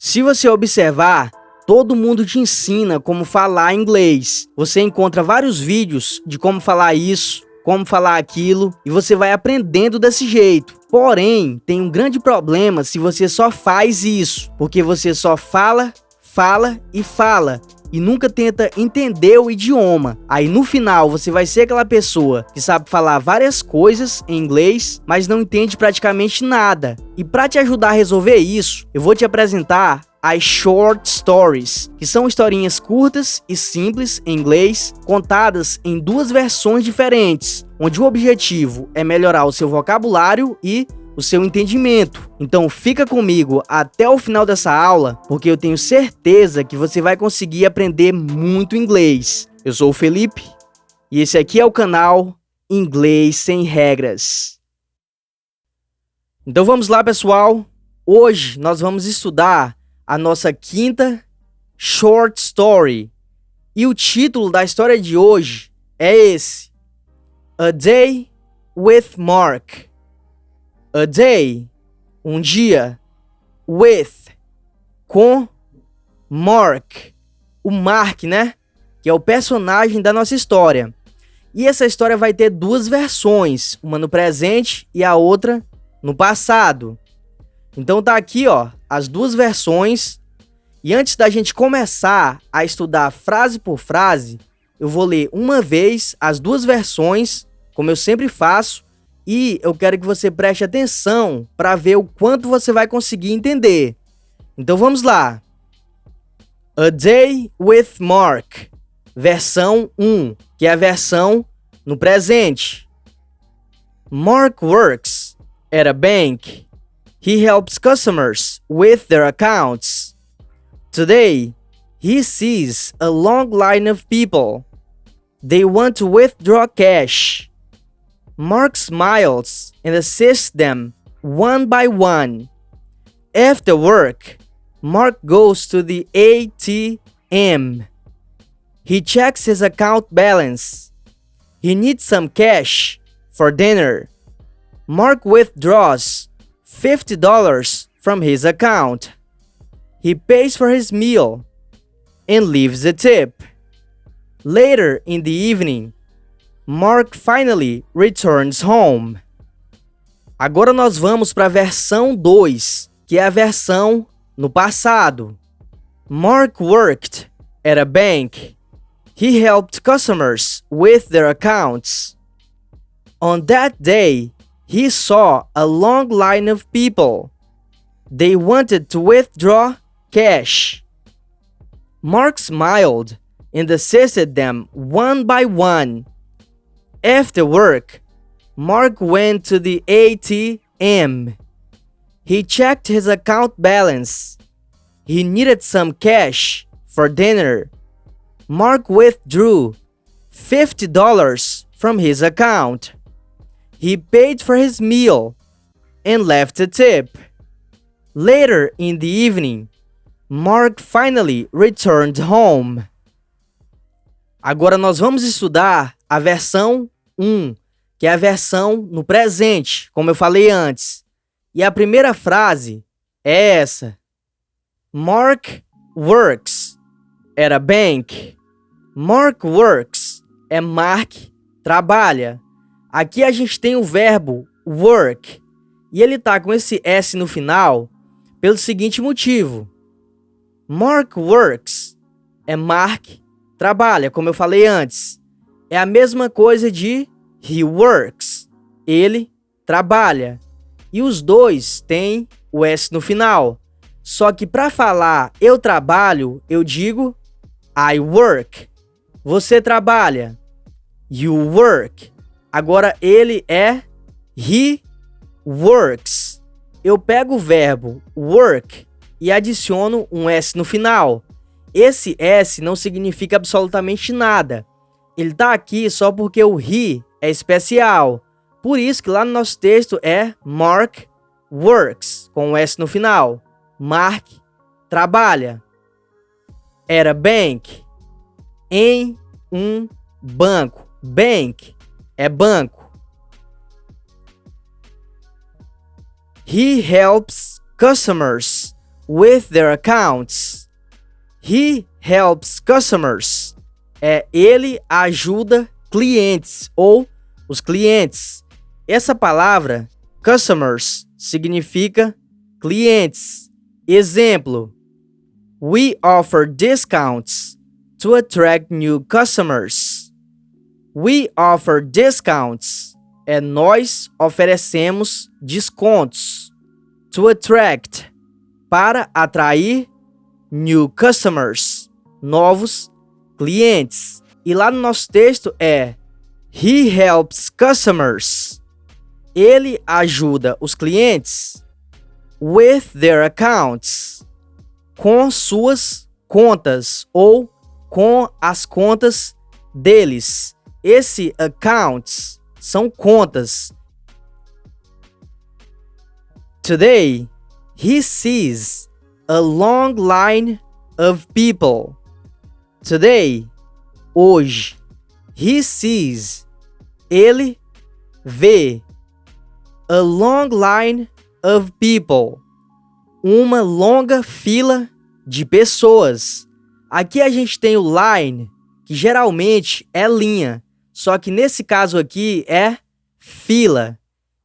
Se você observar, todo mundo te ensina como falar inglês. Você encontra vários vídeos de como falar isso, como falar aquilo, e você vai aprendendo desse jeito. Porém, tem um grande problema se você só faz isso, porque você só fala e nunca tenta entender o idioma. Aí no final você vai ser aquela pessoa que sabe falar várias coisas em inglês, mas não entende praticamente nada. E para te ajudar a resolver isso, eu vou te apresentar as short stories, que são historinhas curtas e simples em inglês, contadas em duas versões diferentes, onde o objetivo é melhorar o seu vocabulário e o seu entendimento. Então fica comigo até o final dessa aula, porque eu tenho certeza que você vai conseguir aprender muito inglês. Eu sou o Felipe e esse aqui é o canal Inglês Sem Regras. Então vamos lá, pessoal. Hoje nós vamos estudar a nossa quinta short story. E o título da história de hoje é esse: A Day with Mark. A day, um dia, with, com, Mark, o Mark, né? Que é o personagem da nossa história. E essa história vai ter duas versões, uma no presente e a outra no passado. Então tá aqui, ó, as duas versões. E antes da gente começar a estudar frase por frase, eu vou ler uma vez as duas versões, como eu sempre faço. E eu quero que você preste atenção para ver o quanto você vai conseguir entender. Então vamos lá. A Day with Mark, versão 1, que é a versão no presente. Mark works at a bank. He helps customers with their accounts. Today, he sees a long line of people. They want to withdraw cash. Mark smiles and assists them one by one. After work, Mark goes to the ATM. He checks his account balance. He needs some cash for dinner. Mark withdraws $50 from his account. He pays for his meal and leaves a tip. Later in the evening, Mark finally returns home. Agora nós vamos para a versão 2, que é a versão no passado. Mark worked at a bank. He helped customers with their accounts. On that day, he saw a long line of people. They wanted to withdraw cash. Mark smiled and assisted them one by one. After work, Mark went to the ATM. He checked his account balance. He needed some cash for dinner. Mark withdrew $50 from his account. He paid for his meal and left a tip. Later in the evening, Mark finally returned home. Agora nós vamos estudar a versão 1, que é a versão no presente, como eu falei antes. E a primeira frase é essa: Mark works at a bank. Mark works é Mark trabalha. Aqui a gente tem o verbo work, e ele tá com esse S no final pelo seguinte motivo: Mark works é Mark trabalha, como eu falei antes. É a mesma coisa de he works, ele trabalha. E os dois têm o S no final. Só que para falar eu trabalho, eu digo I work. Você trabalha, you work. Agora ele é he works. Eu pego o verbo work e adiciono um S no final. Esse S não significa absolutamente nada. Ele tá aqui só porque o he é especial. Por isso que lá no nosso texto é Mark works, com o S no final. Mark trabalha. At a bank, em um banco. Bank é banco. He helps customers with their accounts. He helps customers. Ele ajuda clientes ou os clientes. Essa palavra, customers, significa clientes. Exemplo: We offer discounts to attract new customers. We offer discounts. Nós oferecemos descontos. To attract, para atrair. New customers, novos clientes. E lá no nosso texto He helps customers. Ele ajuda os clientes. With their accounts, com suas contas ou com as contas deles. Esse accounts são contas. Today, he sees a long line of people. Today, hoje, he sees, ele vê, a long line of people, uma longa fila de pessoas. Aqui a gente tem o line, que geralmente é linha, só que nesse caso aqui é fila.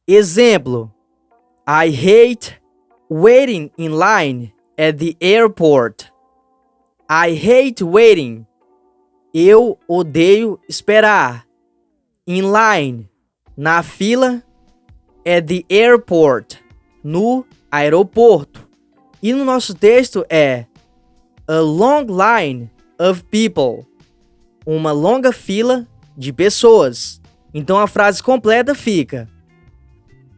Exemplo: I hate waiting in line at the airport. I hate waiting. Eu odeio esperar. In line, na fila. At the airport, no aeroporto. E no nosso texto a long line of people, uma longa fila de pessoas. Então a frase completa fica: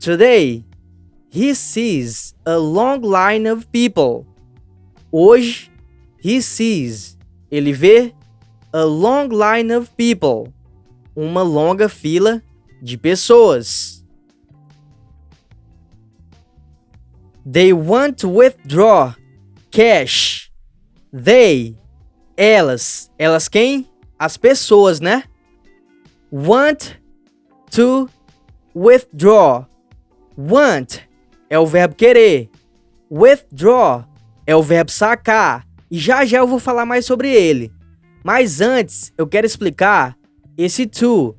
Today, he sees a long line of people. Hoje, he sees, ele vê, a long line of people, uma longa fila de pessoas. They want to withdraw cash. They, elas quem? As pessoas, né? Want to withdraw. Want é o verbo querer. Withdraw é o verbo sacar. E já eu vou falar mais sobre ele. Mas antes, eu quero explicar esse to.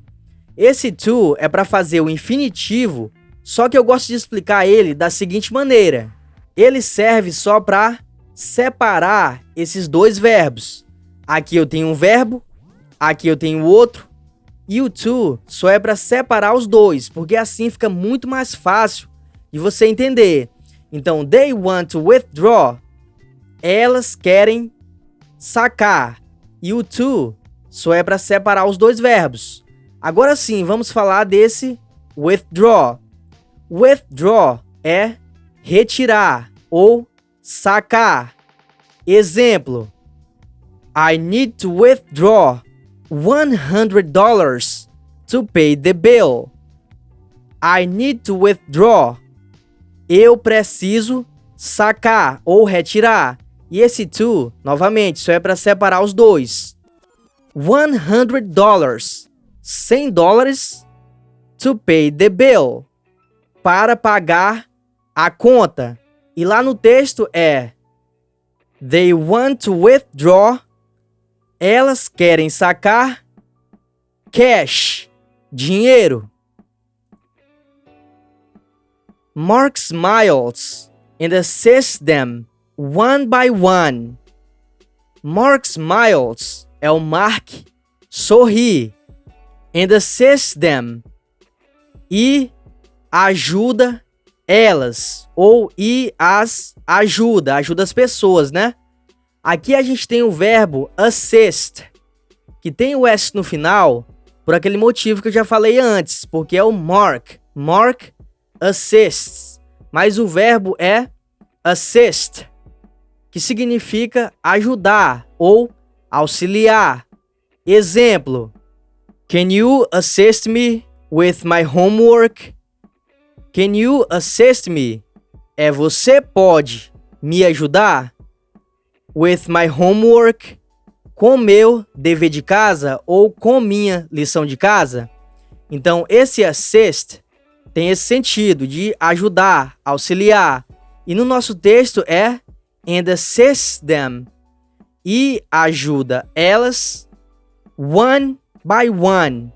Esse to é para fazer o infinitivo, só que eu gosto de explicar ele da seguinte maneira. Ele serve só para separar esses dois verbos. Aqui eu tenho um verbo, aqui eu tenho outro. E o to só é para separar os dois, porque assim fica muito mais fácil de você entender. Então, they want to withdraw. Elas querem sacar. E o to só é para separar os dois verbos. Agora sim, vamos falar desse withdraw. Withdraw é retirar ou sacar. Exemplo: I need to withdraw $100 to pay the bill. I need to withdraw. Eu preciso sacar ou retirar. E esse to, novamente, só é para separar os dois. $100, $100 to pay the bill, para pagar a conta. E lá no texto they want to withdraw. Elas querem sacar cash, dinheiro. Mark smiles and assists them one by one. Mark smiles é o Mark sorri. And assists them, e ajuda elas, ou e as ajuda as pessoas, né? Aqui a gente tem o verbo assist, que tem o S no final, por aquele motivo que eu já falei antes, porque é o Mark. Mark assists. Mas o verbo é assist, que significa ajudar ou auxiliar. Exemplo: Can you assist me with my homework? Can you assist me? Você pode me ajudar? With my homework, com meu dever de casa ou com minha lição de casa. Então, esse assist tem esse sentido de ajudar, auxiliar. E no nosso texto and assists them. E ajuda elas one by one.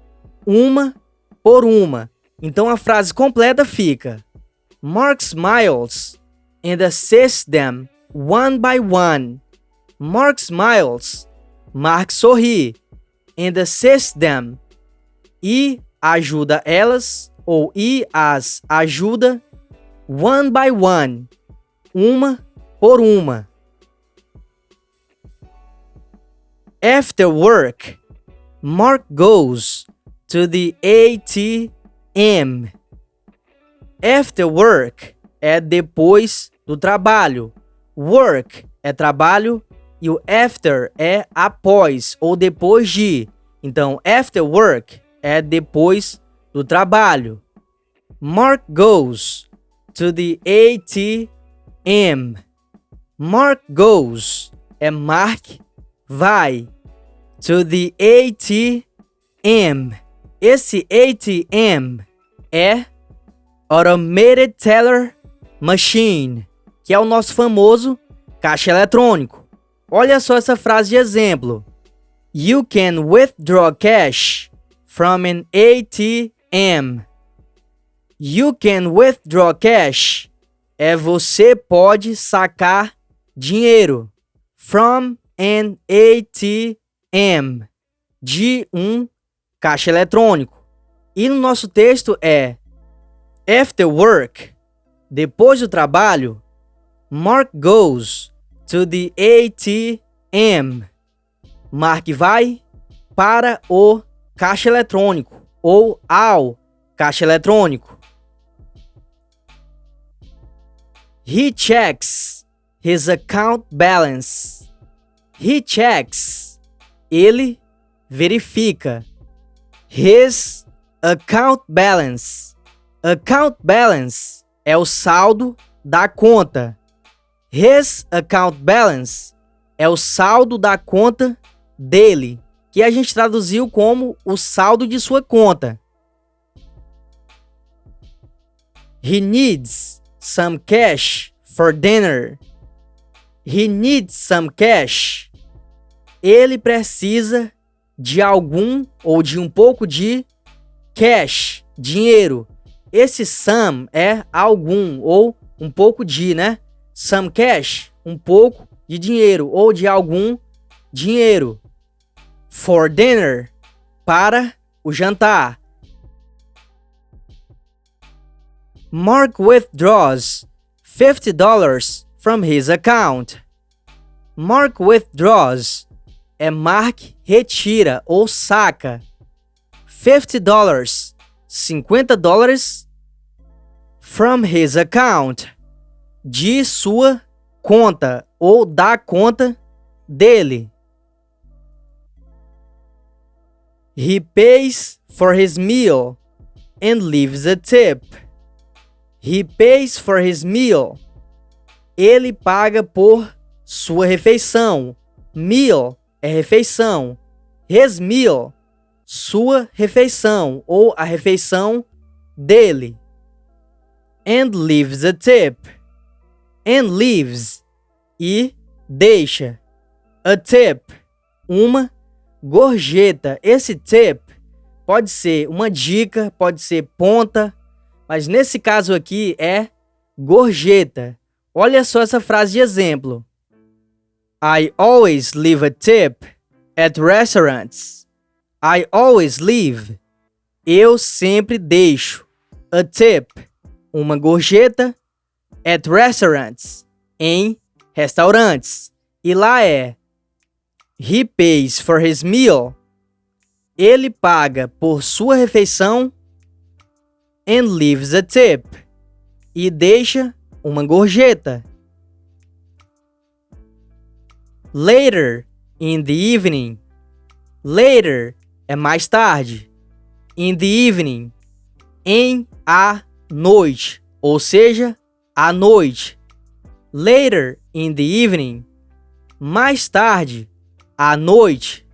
Uma por uma. Então a frase completa fica: Mark smiles and assists them one by one. Mark smiles. Mark sorri. And assists them. E ajuda elas, ou e as ajuda one by one. Uma por uma. After work, Mark goes to the ATM. After work é depois do trabalho. Work é trabalho e o after é após ou depois de. Então, after work é depois do trabalho. Mark goes to the ATM. Mark goes é Mark vai to the ATM. Esse ATM é Automated Teller Machine, que é o nosso famoso caixa eletrônico. Olha só essa frase de exemplo. You can withdraw cash from an ATM. You can withdraw cash é você pode sacar dinheiro from an ATM, de um caixa eletrônico. E no nosso texto é after work, depois do trabalho, Mark goes to the ATM. Mark vai para o caixa eletrônico ou ao caixa eletrônico. He checks his account balance. He checks. Ele verifica. His account balance. Account balance é o saldo da conta. His account balance é o saldo da conta dele, que a gente traduziu como o saldo de sua conta. He needs some cash for dinner. He needs some cash. Ele precisa de algum ou de um pouco de cash, dinheiro. Esse some é algum ou um pouco de, né? Some cash, um pouco de dinheiro ou de algum dinheiro. For dinner, para o jantar. Mark withdraws $50 from his account. Mark withdraws é Mark retira ou saca $50, $50 from his account, de sua conta ou da conta dele. He pays for his meal and leaves a tip. He pays for his meal. Ele paga por sua refeição. Meal é refeição. His meal, sua refeição ou a refeição dele. And leaves a tip. And leaves e deixa. A tip, uma gorjeta. Esse tip pode ser uma dica, pode ser ponta, mas nesse caso aqui é gorjeta. Olha só essa frase de exemplo. I always leave a tip at restaurants. I always leave. Eu sempre deixo. A tip, uma gorjeta. At restaurants, em restaurantes. E lá é he pays for his meal. Ele paga por sua refeição. And leaves a tip. E deixa uma gorjeta. Later in the evening. Later é mais tarde. In the evening, em a noite, ou seja, à noite. Later in the evening, mais tarde, à noite.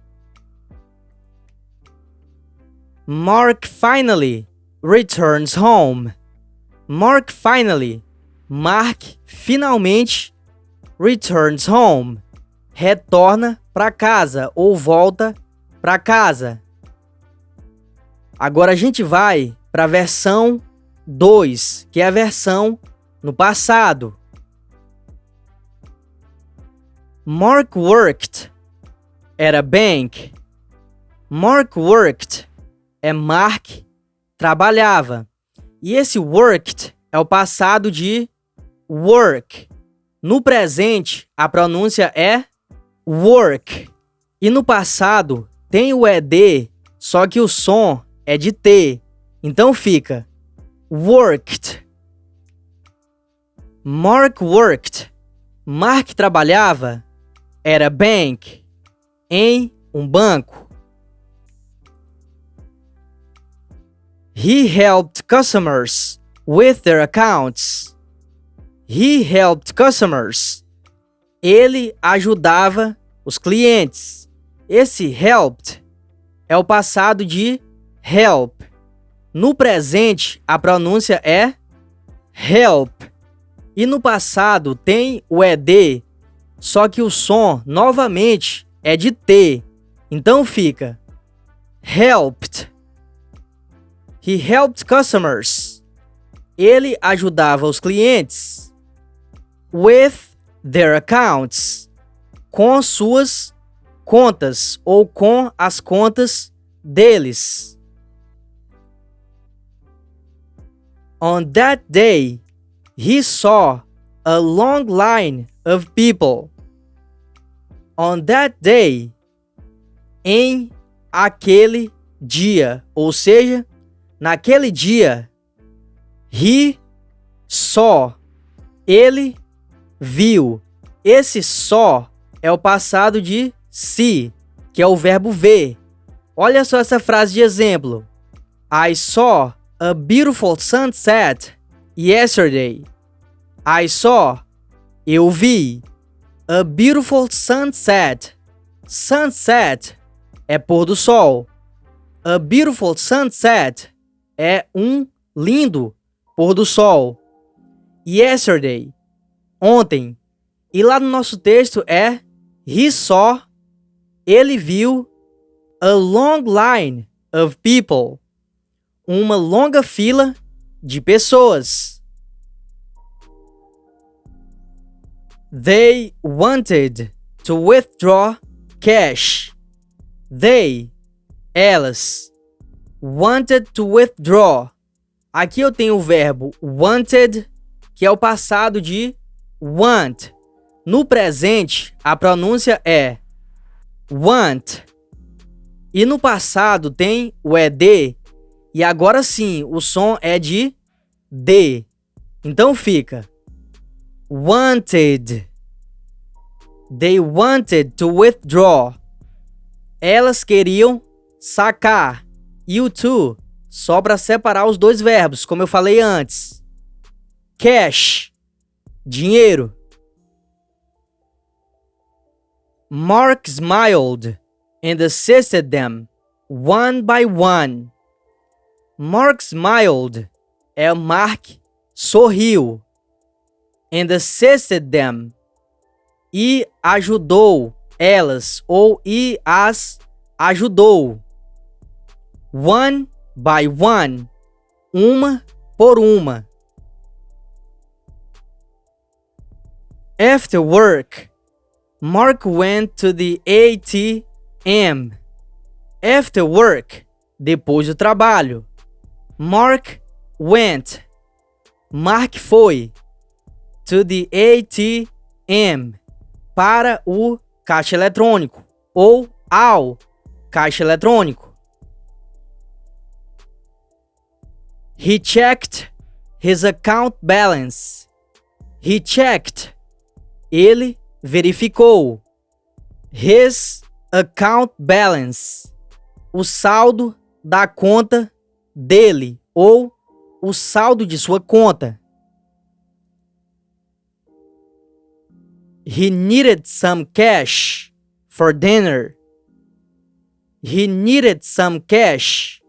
Mark finally returns home. Mark finally. Mark finalmente returns home. Retorna para casa ou volta para casa. Agora a gente vai para a versão 2, que é a versão no passado. Mark worked at a bank. Mark worked é Mark trabalhava. E esse worked é o passado de work. No presente, a pronúncia é work. E no passado, tem o ED, só que o som é de T. Então fica worked. Mark worked. Mark trabalhava at a bank. Em um banco. He helped customers with their accounts. He helped customers. Ele ajudava os clientes. Esse helped é o passado de help. No presente, a pronúncia é help. E no passado tem o ED, só que o som, novamente, é de T. Então fica helped. He helped customers. Ele ajudava os clientes with their accounts. Com suas contas ou com as contas deles. On that day, he saw a long line of people. On that day, em aquele dia, ou seja, naquele dia, he saw, ele viu. Esse saw é o passado de see, que é o verbo ver. Olha só essa frase de exemplo. I saw a beautiful sunset yesterday. I saw, eu vi, a beautiful sunset. Sunset é pôr do sol. A beautiful sunset é um lindo pôr do sol. Yesterday, ontem. E lá no nosso texto é he saw, ele viu, a long line of people, uma longa fila de pessoas. They wanted to withdraw cash. They, elas, wanted to withdraw. Aqui eu tenho o verbo wanted, que é o passado de want. No presente, a pronúncia é want. E no passado tem o ED, e agora sim, o som é de D. Então fica wanted. They wanted to withdraw. Elas queriam sacar. E o to, só para separar os dois verbos, como eu falei antes. Cash, dinheiro. Mark smiled and assisted them, one by one. Mark smiled é Mark sorriu. And assisted them, e ajudou elas, ou e as ajudou. One by one, uma por uma. After work, Mark went to the ATM. After work, depois do trabalho. Mark went. Mark foi. To the ATM. Para o caixa eletrônico. Ou ao caixa eletrônico. He checked his account balance. He checked. Ele verificou. His account balance. O saldo da conta dele. Ou o saldo de sua conta. He needed some cash for dinner. He needed some cash.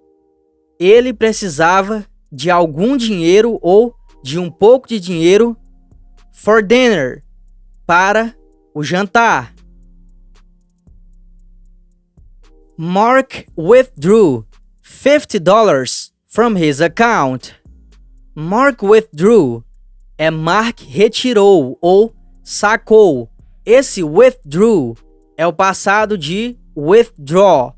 Ele precisava de algum dinheiro ou de um pouco de dinheiro for dinner, para o jantar. Mark withdrew $50 from his account. Mark withdrew é Mark retirou ou sacou. Esse withdrew é o passado de withdraw.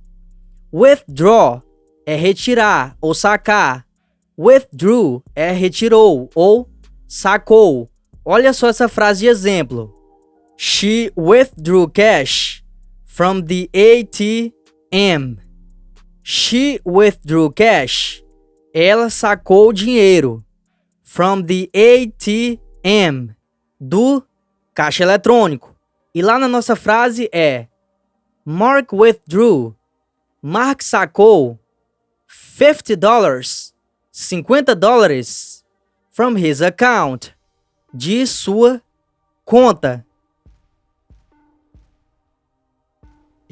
Withdraw é retirar ou sacar. Withdrew é retirou ou sacou. Olha só essa frase de exemplo. She withdrew cash from the ATM. She withdrew cash. Ela sacou o dinheiro. From the ATM. Do caixa eletrônico. E lá na nossa frase é Mark withdrew. Mark sacou $50. $50 from his account. De sua conta.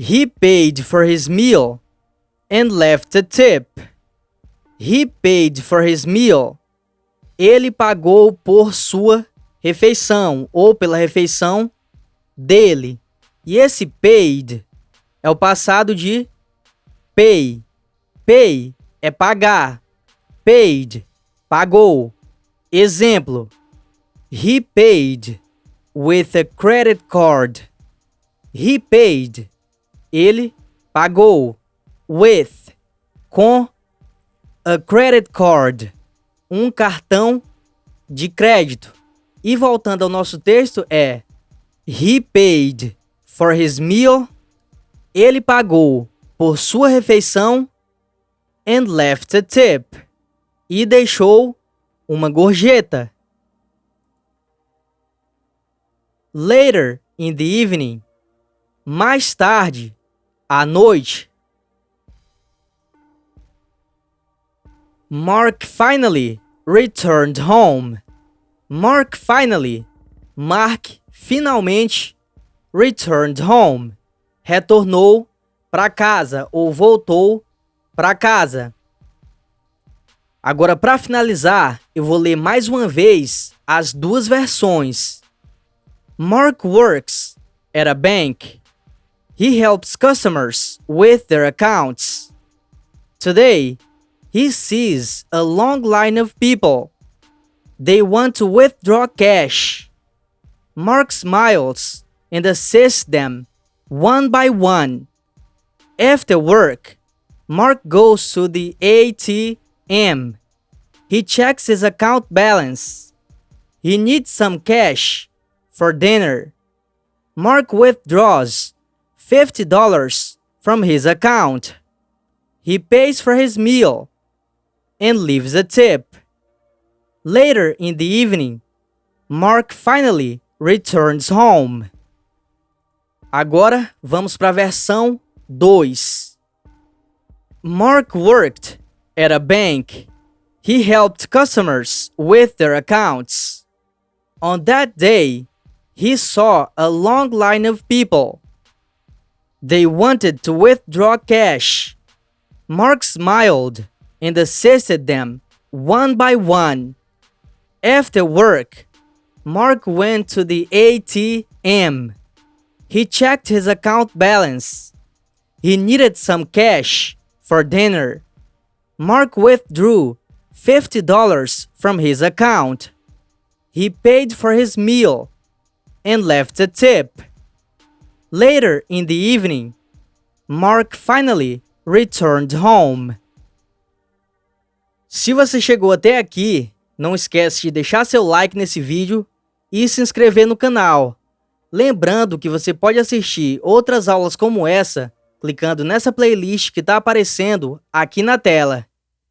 He paid for his meal and left a tip. He paid for his meal. Ele pagou por sua refeição ou pela refeição dele. E esse paid é o passado de pay. Pay é pagar. Paid, pagou. Exemplo. He paid with a credit card. He paid. Ele pagou. With, com a credit card, um cartão de crédito. E voltando ao nosso texto é He paid for his meal. Ele pagou por sua refeição. And left a tip. E deixou uma gorjeta. Later in the evening. Mais tarde, à noite. Mark finally returned home. Mark finally. Mark finalmente returned home. Retornou para casa ou voltou para casa. Agora, para finalizar, eu vou ler mais uma vez as duas versões. Mark works at a bank. He helps customers with their accounts. Today, he sees a long line of people. They want to withdraw cash. Mark smiles and assists them one by one. After work, Mark goes to the ATM. He checks his account balance. He needs some cash for dinner. Mark withdraws $50 from his account. He pays for his meal and leaves a tip. Later in the evening, Mark finally returns home. Agora vamos para a versão 2. Mark worked at a bank. He helped customers with their accounts. On that day, he saw a long line of people. They wanted to withdraw cash. Mark smiled and assisted them one by one. After work, Mark went to the ATM. He checked his account balance. He needed some cash for dinner. Mark withdrew $50 from his account. He paid for his meal and left a tip. Later in the evening, Mark finally returned home. Se você chegou até aqui, não esquece de deixar seu like nesse vídeo e se inscrever no canal. Lembrando que você pode assistir outras aulas como essa clicando nessa playlist que está aparecendo aqui na tela.